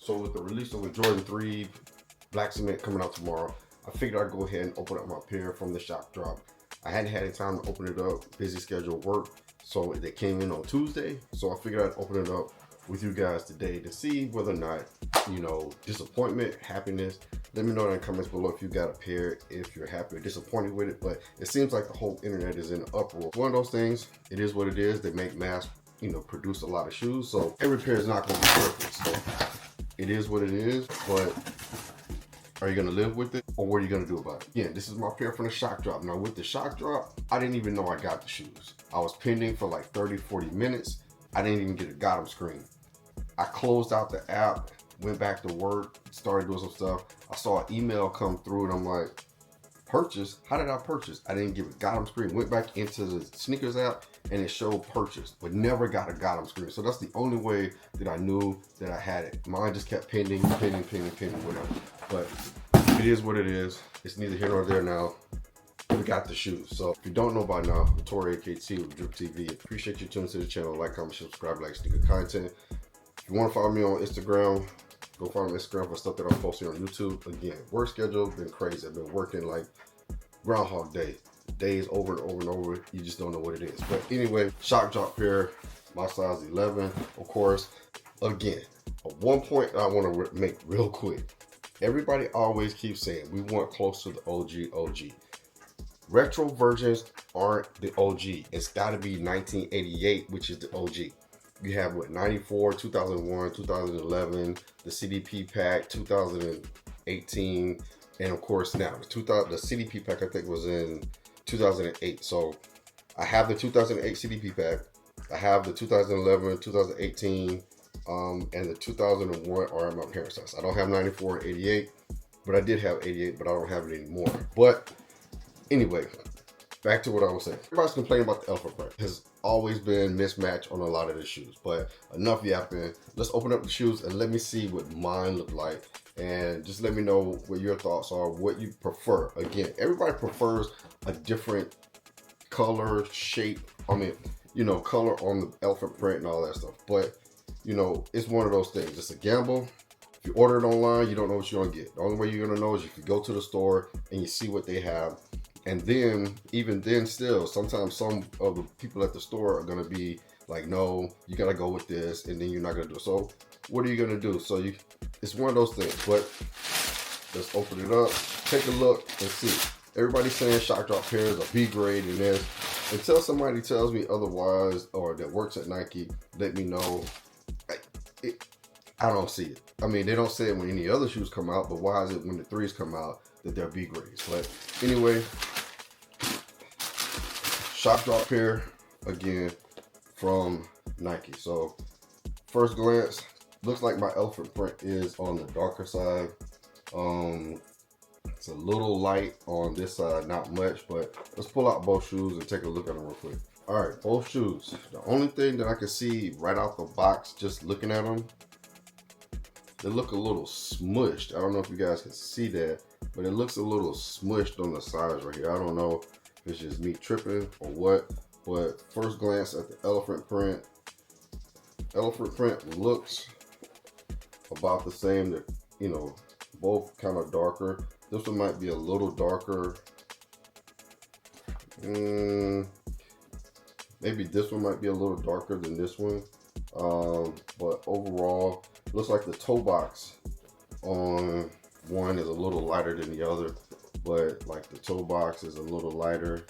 So with the release of the Jordan 3 Black Cement coming out tomorrow, I figured I'd go ahead and open up my pair from the shop drop. I hadn't had any time to open it up, busy schedule work, so they came in on Tuesday. So I figured I'd open it up with you guys today to see whether or not, you know, disappointment, happiness. Let me know in the comments below if you got a pair, if you're happy or disappointed with it. But it seems like the whole internet is in an uproar. One of those things, it is what it is. They make mass, you know, produce a lot of shoes, so every pair is not going to be perfect. So it is what it is, but are you going to live with it, or what are you going to do about it? Again, this is my pair from the shock drop. Now with the shock drop, I didn't even know I got the shoes. I was pending for like 30-40 minutes. I didn't even get a got 'em screen. I closed out the app, went back to work, started doing some stuff. I saw an email come through and I'm like, purchase? How did I purchase? I didn't give a got 'em screen. Went back into the sneakers app and it showed purchase, but never got a got 'em screen. So that's the only way that I knew that I had it. Mine just kept pending, whatever. But it is what it is. It's neither here nor there now. We got the shoes. So if you don't know by now, FUTURA AKT with Drip TV. Appreciate you tuning to the channel. Like, comment, subscribe, like sneaker content. If you want to follow me on Instagram, go follow me on Instagram for stuff that I'm posting on YouTube. Again, work schedule been crazy. I've been working like Groundhog Day. Days over and over and over. You just don't know what it is. But anyway, shock drop pair, my size 11, of course. Again, one point I want to make real quick. Everybody always keeps saying we want close to the OG. Retro versions aren't the OG. It's got to be 1988, which is the OG. You have what, 94, 2001, 2011, the CDP pack, 2018, and of course now the CDP pack I think was in 2008. So I have the 2008 CDP pack. I have the 2011, 2018, and the 2001 are at my parents' house. I don't have 94 and 88, but I did have 88, but I don't have it anymore. But anyway, back to what I was saying. Everybody's complaining about the elephant print. Has always been mismatched on a lot of the shoes, but enough yapping. Let's open up the shoes and let me see what mine look like, and just let me know what your thoughts are, what you prefer. Again, everybody prefers a different color, shape. I mean, you know, color on the elephant print and all that stuff. But you know, it's one of those things. It's a gamble. If you order it online, you don't know what you're gonna get. The only way you're gonna know is if you go to the store and you see what they have. And then, even then still, sometimes some of the people at the store are gonna be like, no, you gotta go with this, and then you're not gonna do it. So what are you gonna do? So it's one of those things. But let's open it up, take a look and see. Everybody's saying shock drop pairs are B grade and this. Until somebody tells me otherwise, or that works at Nike, let me know. I don't see it. I mean, they don't say it when any other shoes come out, but why is it when the 3s come out that they're B grades? But anyway, shock drop pair again from Nike. So first glance, looks like my elephant print is on the darker side. It's a little light on this side, not much, but let's pull out both shoes and take a look at them real quick. All right, both shoes. The only thing that I can see right out the box, just looking at them, they look a little smushed. I don't know if you guys can see that, but it looks a little smushed on the sides right here. I don't know if it's just me tripping or what, but first glance at the elephant print looks about the same. That, you know, both kind of darker. This one might be a little darker. Maybe this one might be a little darker than this one. But overall, looks like the toe box on one is a little lighter than the other, but like the toe box is a little lighter.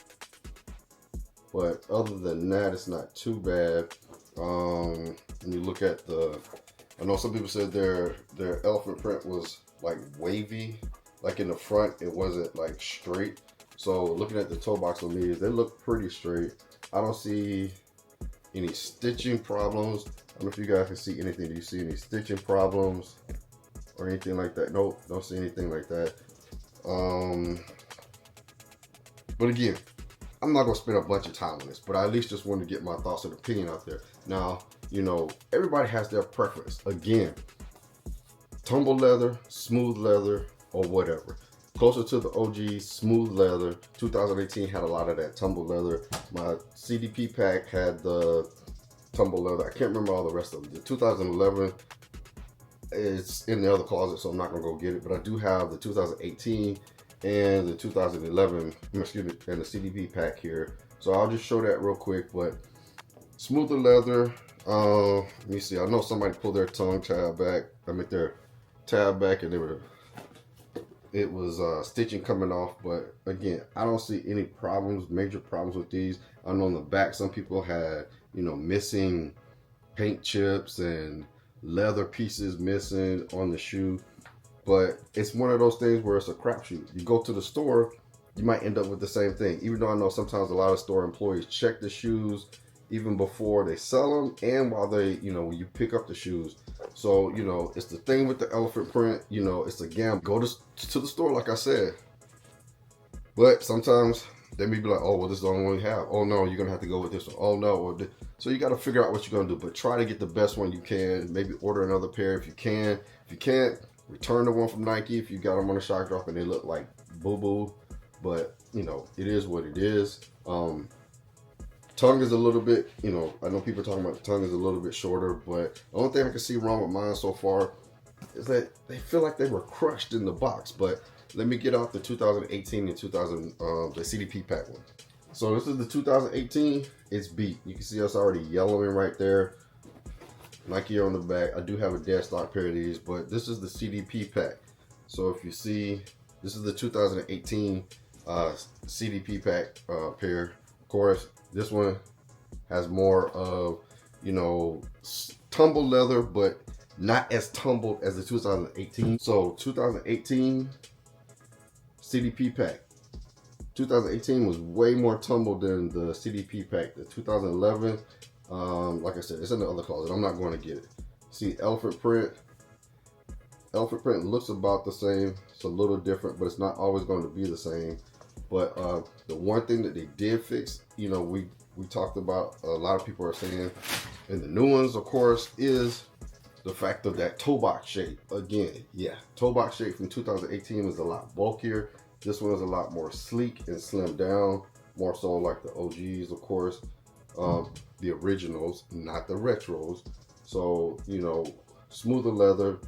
But other than that, it's not too bad. When you look at I know some people said their elephant print was like wavy, like in the front it wasn't like straight. So looking at the toe box on these, they look pretty straight. I don't see any stitching problems. I don't know if you guys can see anything. Do you see any stitching problems or anything like that? Nope, don't see anything like that. But again, I'm not gonna spend a bunch of time on this, but I at least just wanted to get my thoughts and opinion out there. Now, you know, everybody has their preference. Again, tumble leather, smooth leather, or whatever. Closer to the OG, smooth leather. 2018 had a lot of that tumble leather. My CDP pack had the tumble leather. I can't remember all the rest of them. The 2011 it's in the other closet, so I'm not gonna go get it. But I do have the 2018 and the 2011, excuse me, and the CDP pack here. So I'll just show that real quick. But smoother leather. Let me see. I know somebody pulled their tongue tab back. I mean their tab back, and it was stitching coming off. But again, I don't see any problems, major problems with these. I know on the back some people had, you know, missing paint chips and leather pieces missing on the shoe. But it's one of those things where it's a crapshoot. You go to the store, you might end up with the same thing. Even though I know sometimes a lot of store employees check the shoes even before they sell them and while they, you know, when you pick up the shoes. So, you know, it's the thing with the elephant print, you know, it's a gamble. Go to the store, like I said. But sometimes they may be like, oh, well, this is the only one we have. Oh, no, you're going to have to go with this one. Oh, no. Or so you got to figure out what you're going to do. But try to get the best one you can. Maybe order another pair if you can. If you can't, return the one from Nike if you got them on a shock drop and they look like boo-boo. But, you know, it is what it is. Tongue is a little bit, you know, I know people talking about the tongue is a little bit shorter, but the only thing I can see wrong with mine so far is that they feel like they were crushed in the box. But let me get out the 2018 and the CDP pack one. So this is the 2018. It's beat. You can see us already yellowing right there. Nike on the back. I do have a dead stock pair of these, but this is the CDP pack. So if you see, this is the 2018 CDP pack pair. Of course, this one has more of, you know, tumbled leather, but not as tumbled as the 2018. So 2018 CDP pack. 2018 was way more tumbled than the CDP pack. The 2011, like I said, it's in the other closet. I'm not going to get it. See, elephant print. Elephant print looks about the same. It's a little different, but it's not always going to be the same. But the one thing that they did fix, you know, we talked about, a lot of people are saying, and the new ones, of course, is the fact of that toe box shape. Again, yeah, toe box shape from 2018 was a lot bulkier. This one is a lot more sleek and slimmed down, more so like the OGs, of course, the originals, not the retros. So, you know, smoother leather.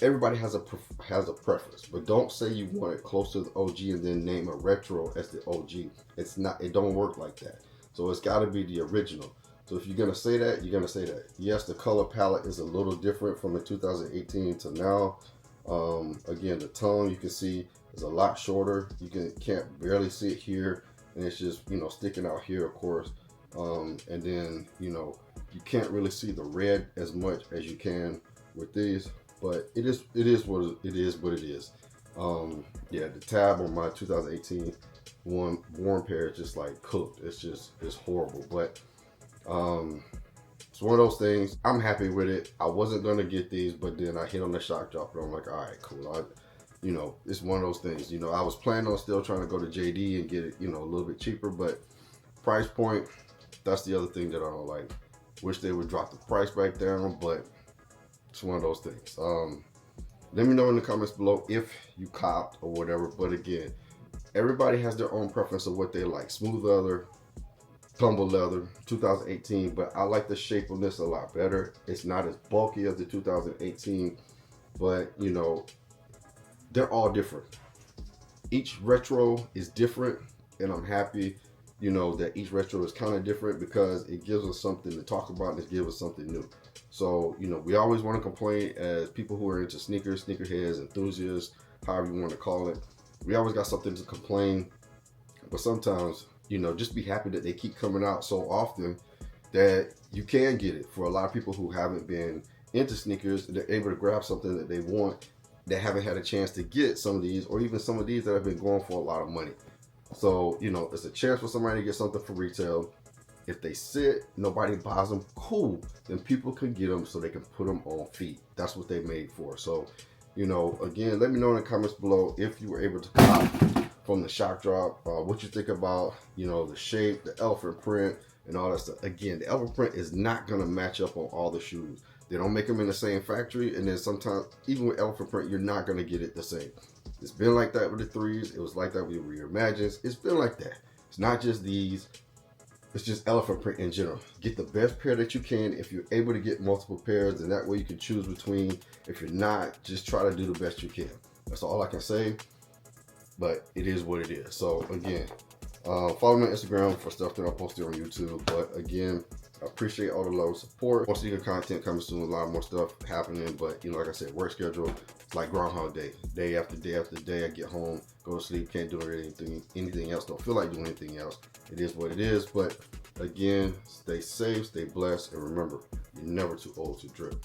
Everybody has a preference, but don't say you want it close to the OG and then name a retro as the OG. It's not. It don't work like that. So it's got to be the original. So if you're gonna say that, you're gonna say that. Yes, the color palette is a little different from the 2018 to now. Again, the tongue you can see is a lot shorter. You can't barely see it here, and it's just, you know, sticking out here, of course. And then, you know, you can't really see the red as much as you can with these. But it is what it is. Yeah, the tab on my 2018 worn pair is just like cooked. It's horrible. But it's one of those things. I'm happy with it. I wasn't gonna get these, but then I hit on the shock drop and I'm like, all right, cool. You know, it's one of those things. You know, I was planning on still trying to go to JD and get it, you know, a little bit cheaper, but price point, that's the other thing that I don't like. Wish they would drop the price back down, but it's one of those things. Let me know in the comments below if you copped or whatever. But again, everybody has their own preference of what they like. Smooth leather, tumble leather, 2018. But I like the shape of this a lot better. It's not as bulky as the 2018, but you know, they're all different. Each retro is different, and I'm happy, you know, that each retro is kind of different because it gives us something to talk about and it gives us something new. So, you know, we always want to complain as people who are into sneakers, sneakerheads, enthusiasts, however you want to call it. We always got something to complain. But sometimes, you know, just be happy that they keep coming out so often that you can get it. For a lot of people who haven't been into sneakers, they're able to grab something that they want, that haven't had a chance to get some of these, or even some of these that have been going for a lot of money. So, you know, it's a chance for somebody to get something for retail. If they sit, nobody buys them, cool. Then people can get them so they can put them on feet. That's what they made for. So, you know, again, let me know in the comments below if you were able to cop from the shock drop, what you think about, you know, the shape, the elephant print, and all that stuff. Again, the elephant print is not going to match up on all the shoes. They don't make them in the same factory, and then sometimes, even with elephant print, you're not going to get it the same. It's been like that with the threes. It was like that with your Reimagines. It's been like that. It's not just these. it's just elephant print in general. Get the best pair that you can. If you're able to get multiple pairs, then that way you can choose between. If you're not, just try to do the best you can. That's all I can say, but it is what it is. So again, follow me on Instagram for stuff that I posted on YouTube. But again, I appreciate all the love and support. More sneaker content coming soon, a lot more stuff happening. But you know, like I said, work schedule, it's like Groundhog Day. Day after day after day, I get home, go to sleep, can't do anything else, don't feel like doing anything else. It is what it is. But again, stay safe, stay blessed, and remember, you're never too old to drip.